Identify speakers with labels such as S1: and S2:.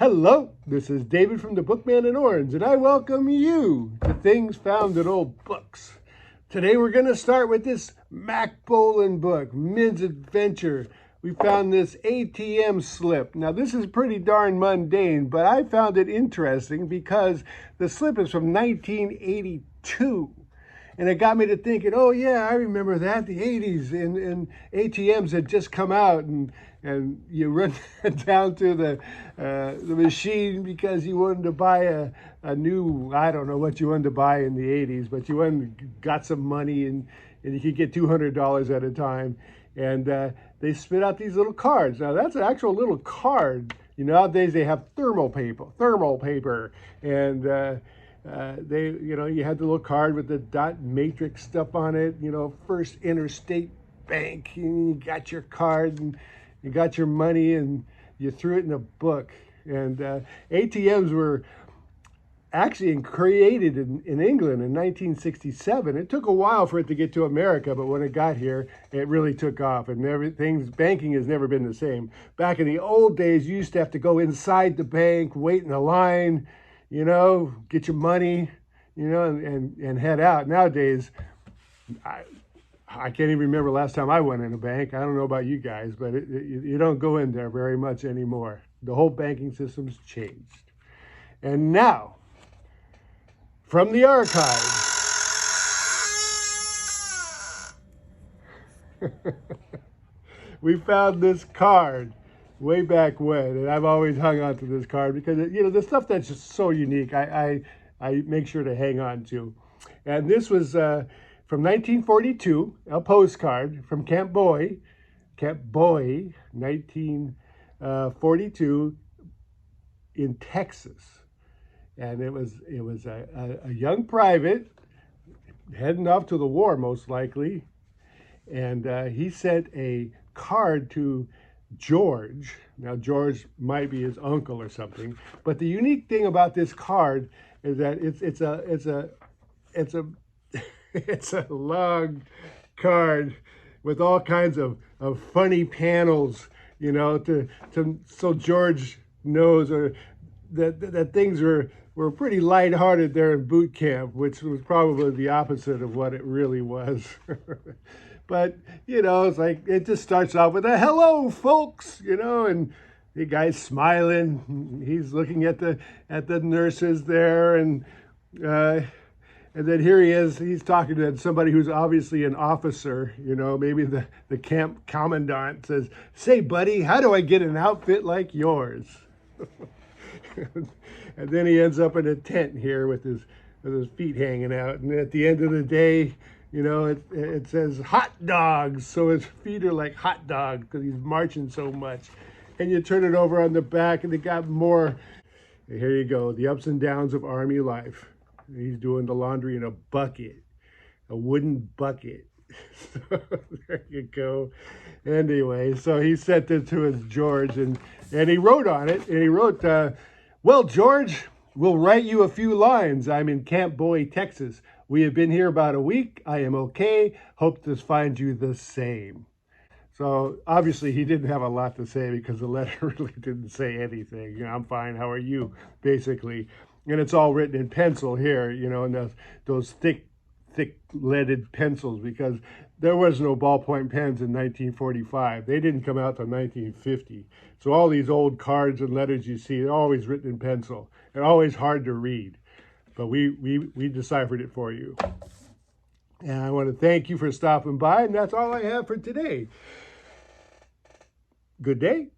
S1: Hello, this is David from the Bookman in Orange, and I welcome you to Things Found in Old Books. Today we're going to start with this Mac Bolan book, Mid's Adventure. We found this ATM slip. Now this is pretty darn mundane, but I found it interesting because the slip is from 1982. And it got me to thinking, oh yeah, I remember that, the 80s, and ATMs had just come out, and you run down to the machine because you wanted to buy a new, I don't know what you wanted to buy in the 80s, but you got some money and you could get $200 at a time. And they spit out these little cards. Now that's an actual little card. Nowadays they have thermal paper, and you had the little card with the dot matrix stuff on it, First Interstate Bank, and you got your card and you got your money and you threw it in a book. And ATMs were actually created in England in 1967. It took a while for it to get to America, but when it got here, it really took off, and banking has never been the same. Back in the old days, you used to have to go inside the bank, wait in a line, get your money, and head out. Nowadays, I can't even remember last time I went in a bank. I don't know about you guys, but you don't go in there very much anymore. The whole banking system's changed. And now, from the archive, we found this card way back when, and I've always hung on to this card because the stuff that's just so unique, I make sure to hang on to. And this was from 1942, a postcard from Camp Boy, 1942 in Texas. And it was a young private heading off to the war, most likely, and he sent a card to George. Now George might be his uncle or something, but the unique thing about this card is that it's a long card with all kinds of funny panels, so George knows that things were pretty lighthearted there in boot camp, which was probably the opposite of what it really was. But, it's like, it just starts off with a hello, folks, and the guy's smiling. He's looking at the nurses there, and then here he is. He's talking to somebody who's obviously an officer, maybe the camp commandant says, "Say, buddy, how do I get an outfit like yours?" And then he ends up in a tent here with his feet hanging out. And at the end of the day, it says hot dogs. So his feet are like hot dogs because he's marching so much. And you turn it over on the back and they got more. And here you go, the ups and downs of Army life. He's doing the laundry in a bucket, a wooden bucket. So there you go. Anyway, so he sent it to his George, and he wrote on it, and he wrote, "Well, George, we'll write you a few lines. I'm in Camp Boy, Texas. We have been here about a week. I am okay. Hope to find you the same." So obviously he didn't have a lot to say because the letter really didn't say anything. I'm fine. How are you? Basically. And it's all written in pencil here, and those thick leaded pencils, because there was no ballpoint pens in 1945. They didn't come out till 1950. So all these old cards and letters you see, they're always written in pencil. They're always hard to read. But we deciphered it for you. And I want to thank you for stopping by, and that's all I have for today. Good day.